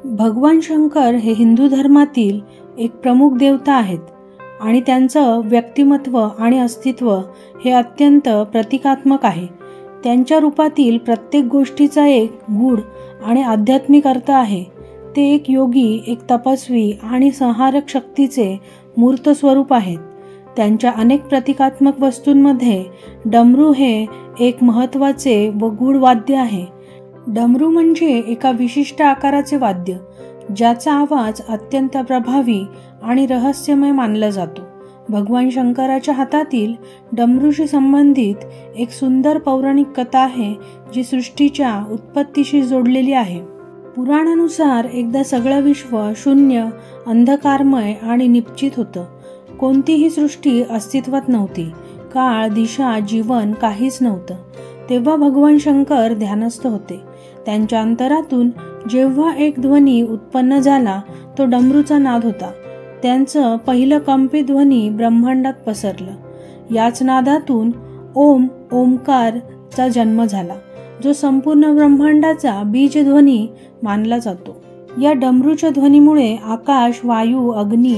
भगवान शंकर हे हिंदू धर्मातील एक प्रमुख देवता आहेत आणि त्यांचं व्यक्तिमत्व आणि अस्तित्व हे अत्यंत प्रतिकात्मक आहे। त्यांच्या रूपातील प्रत्येक गोष्टीचा एक गूढ आणि आध्यात्मिक अर्थ आहे। ते एक योगी, एक तपस्वी आणि संहारक शक्तीचे मूर्त स्वरूप आहेत। त्यांच्या अनेक प्रतिकात्मक वस्तूंमध्ये डमरू हे एक महत्त्वाचे व गूढ वाद्य आहे। डमरू म्हणजे एका विशिष्ट आकाराचे वाद्य ज्याचा आवाज अत्यंत प्रभावी आणि रहस्यमय मानला जातो। भगवान शंकराच्या हातातील डमरूशी संबंधित एक सुंदर पौराणिक कथा आहे जी सृष्टीच्या उत्पत्तीशी जोडलेली आहे। पुराणानुसार एकदा सगळं विश्व शून्य, अंधकारमय आणि निश्चित होतं। कोणतीही सृष्टी अस्तित्वात नव्हती। काळ, दिशा, जीवन काहीच नव्हतं। तेव्हा भगवान शंकर ध्यानस्थ होते। त्यांच्या अंतरातून जेव्हा एक ध्वनी उत्पन्न झाला तो डमरूचा नाद होता। त्यांचं पहिलं कंपित ध्वनी ब्रह्मांडात पसरलं। याच नादातून ओमकारचा जन्म झाला जो संपूर्ण ब्रह्मांडाचा बीजध्वनी मानला जातो। या डमरूच्या ध्वनीमुळे आकाश, वायू, अग्नी,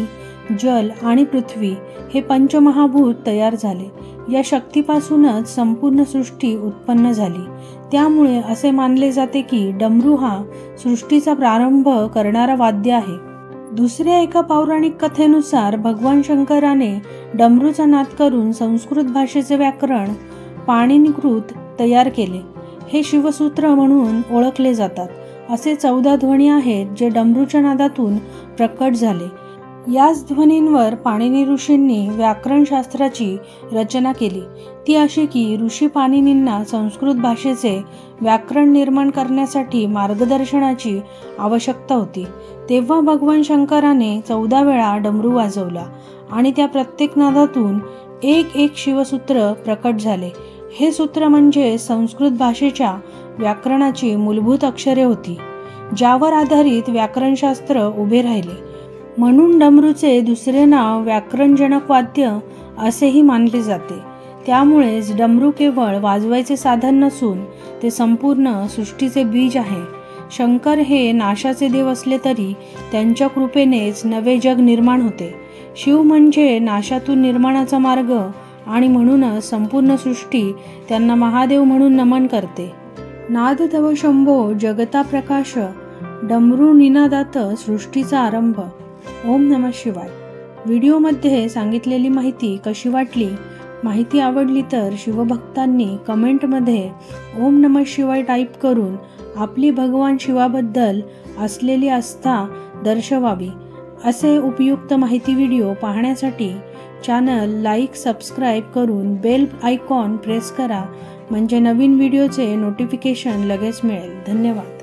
जल आणि पृथ्वी हे पंचमहाभूत तयार झाले। या शक्तीपासूनच संपूर्ण सृष्टी उत्पन्न झाली। त्यामुळे असे मानले जाते की डमरू हा सृष्टीचा प्रारंभ करणारा वाद्य आहे। दुसऱ्या एका पौराणिक कथेनुसार भगवान शंकराने डमरूचा नाद करून संस्कृत भाषेचे व्याकरण पाणिनीकृत तयार केले। हे शिवसूत्र म्हणून ओळखले जातात। असे 14 ध्वनी आहेत जे डमरूच्या नादातून प्रकट झाले। याच ध्वनींवर पाणिनी ऋषींनी व्याकरणशास्त्राची रचना केली। ती अशी की ऋषी पाणिनींना संस्कृत भाषेचे व्याकरण निर्माण करण्यासाठी मार्गदर्शनाची आवश्यकता होती। तेव्हा भगवान शंकराने 14 वेळा डमरू वाजवला आणि त्या प्रत्येक नादातून एक एक शिवसूत्र प्रकट झाले। हे सूत्र म्हणजे संस्कृत भाषेच्या व्याकरणाची मूलभूत अक्षरे होती ज्यावर आधारित व्याकरणशास्त्र उभे राहिले। म्हणून डमरूचे दुसरे नाव व्याकरणजनक वाद्य असेही मानले जाते। त्यामुळेच डमरू केवळ वाजवायचे साधन नसून ते संपूर्ण सृष्टीचे बीज आहे। शंकर हे नाशाचे देव असले तरी त्यांच्या कृपेनेच नवे जग निर्माण होते। शिव म्हणजे नाशातून निर्माणाचा मार्ग आणि म्हणूनच संपूर्ण सृष्टी त्यांना महादेव म्हणून नमन करते। नाद तव शंभो जगता प्रकाश, डमरू निनादात सृष्टीचा आरंभ। ओम नमः शिवाय। व्हिडिओमध्ये सांगितलेली माहिती कशी वाटली? माहिती आवडली तर शिवभक्तांनी कमेंटमध्ये ओम नमः शिवाय टाईप करून आपली भगवान शिवाबद्दल असलेली आस्था दर्शवावी। असे उपयुक्त माहिती व्हिडिओ पाहण्यासाठी चॅनल लाईक, सबस्क्राईब करून बेल आयकॉन प्रेस करा म्हणजे नवीन व्हिडिओचे नोटिफिकेशन लगेच मिळेल। धन्यवाद।